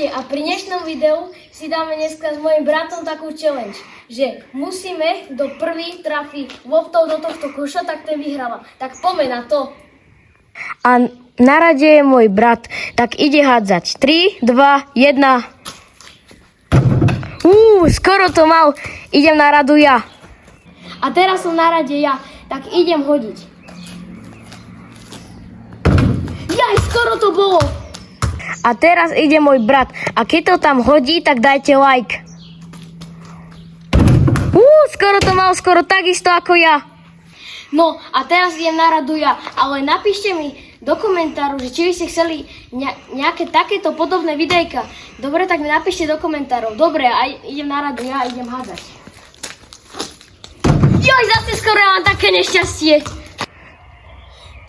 Čaute a pri dnešnom videu si dáme dneska s mojim bratom takú challenge, že musíme, kto prvý trafí loptou do tohto koša, tak ten vyhráva. Tak poďme na to. A na rade je môj brat, tak ide hádzať. 3, 2, 1. Skoro to mal. Idem na radu ja. A teraz som na rade ja, tak idem hodiť. Jaj, skoro to bolo. A teraz ide môj brat. A keď to tam hodí, tak dajte like. Skoro to mal, skoro takisto ako ja. No a teraz idem na radu ja, ale napíšte mi do komentáru, že či by ste chceli nejaké takéto podobné videjka. Dobre, tak mi napíšte do komentárov. Dobre, a idem na radu ja, idem hádať. Joj, zase skoro ja mám také nešťastie.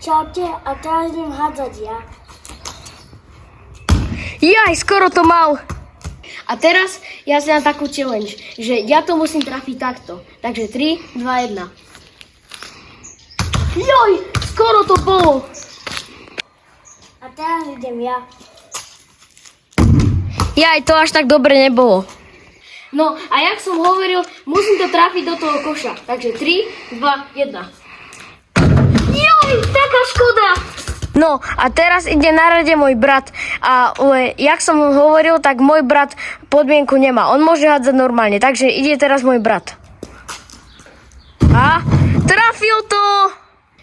Čaute, a teraz idem hádzať ja. Jaj, skoro to mal. A teraz ja si dám takú challenge, že ja to musím trafiť takto. Takže 3, 2, 1. Joj, skoro to bolo. A teraz idem ja. Jaj, to až tak dobre nebolo. No a jak som hovoril, musím to trafiť do toho koša. Takže 3, 2, 1. Joj, taká škoda. No a teraz ide na rade môj brat. Ale jak som hovoril, tak môj brat podmienku nemá. On môže hádzať normálne, takže ide teraz môj brat. A trafil to!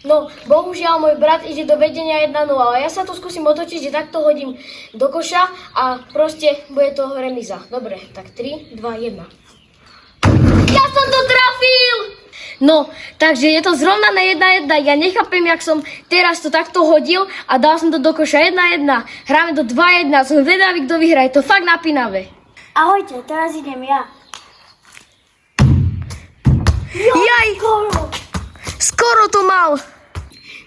No, bohužiaľ môj brat ide do vedenia 1-0, ale ja sa tu skúsim otočiť, že takto hodím do koša a proste bude to remíza. Dobre, tak 3, 2, 1. Ja som to trafil! No, takže je to zrovnané 1-1. Ja nechápem, jak som teraz to takto hodil a dal som to do koša 1-1. Hráme do 2-1, som vedavý, kto vyhrá, je to fakt napínavé. Ahojte, teraz idem ja. Jaj, skoro to mal.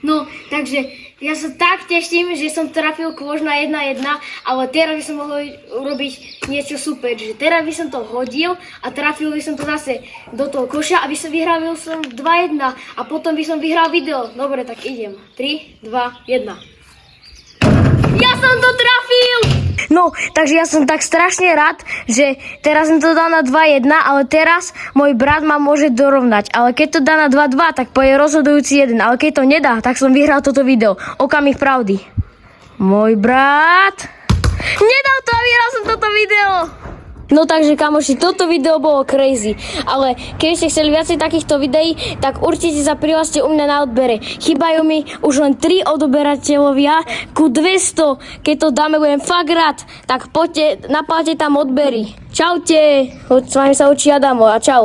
No, takže ja sa tak teším, že som trafil kôž na 1-1, ale teraz by som mohol urobiť niečo super, že teraz by som to hodil a trafil by som to zase do toho koša, aby som vyhral som 2-1 a potom by som vyhral video. Dobre, tak idem. 3, 2, 1. Ja som to trafil! No, takže ja som tak strašne rád, že teraz som to dal na 2-1, ale teraz môj brat ma môže dorovnať. Ale keď to dá na 2-2, tak pôjde rozhodujúci jeden. Ale keď to nedá, tak som vyhral toto video. Okamih pravdy. Môj brat nedal to a vyhral som toto video. No takže kamoši, toto video bolo crazy, ale keby ste chceli viacej takýchto videí, tak určite sa prihláste u mňa na odbere. Chýbajú mi už len 3 odberateľovia ku 200, keď to dáme, budem fakt rád, tak poďte, napálte tam odbery. Čaute, s vami sa učí Adamo a čau.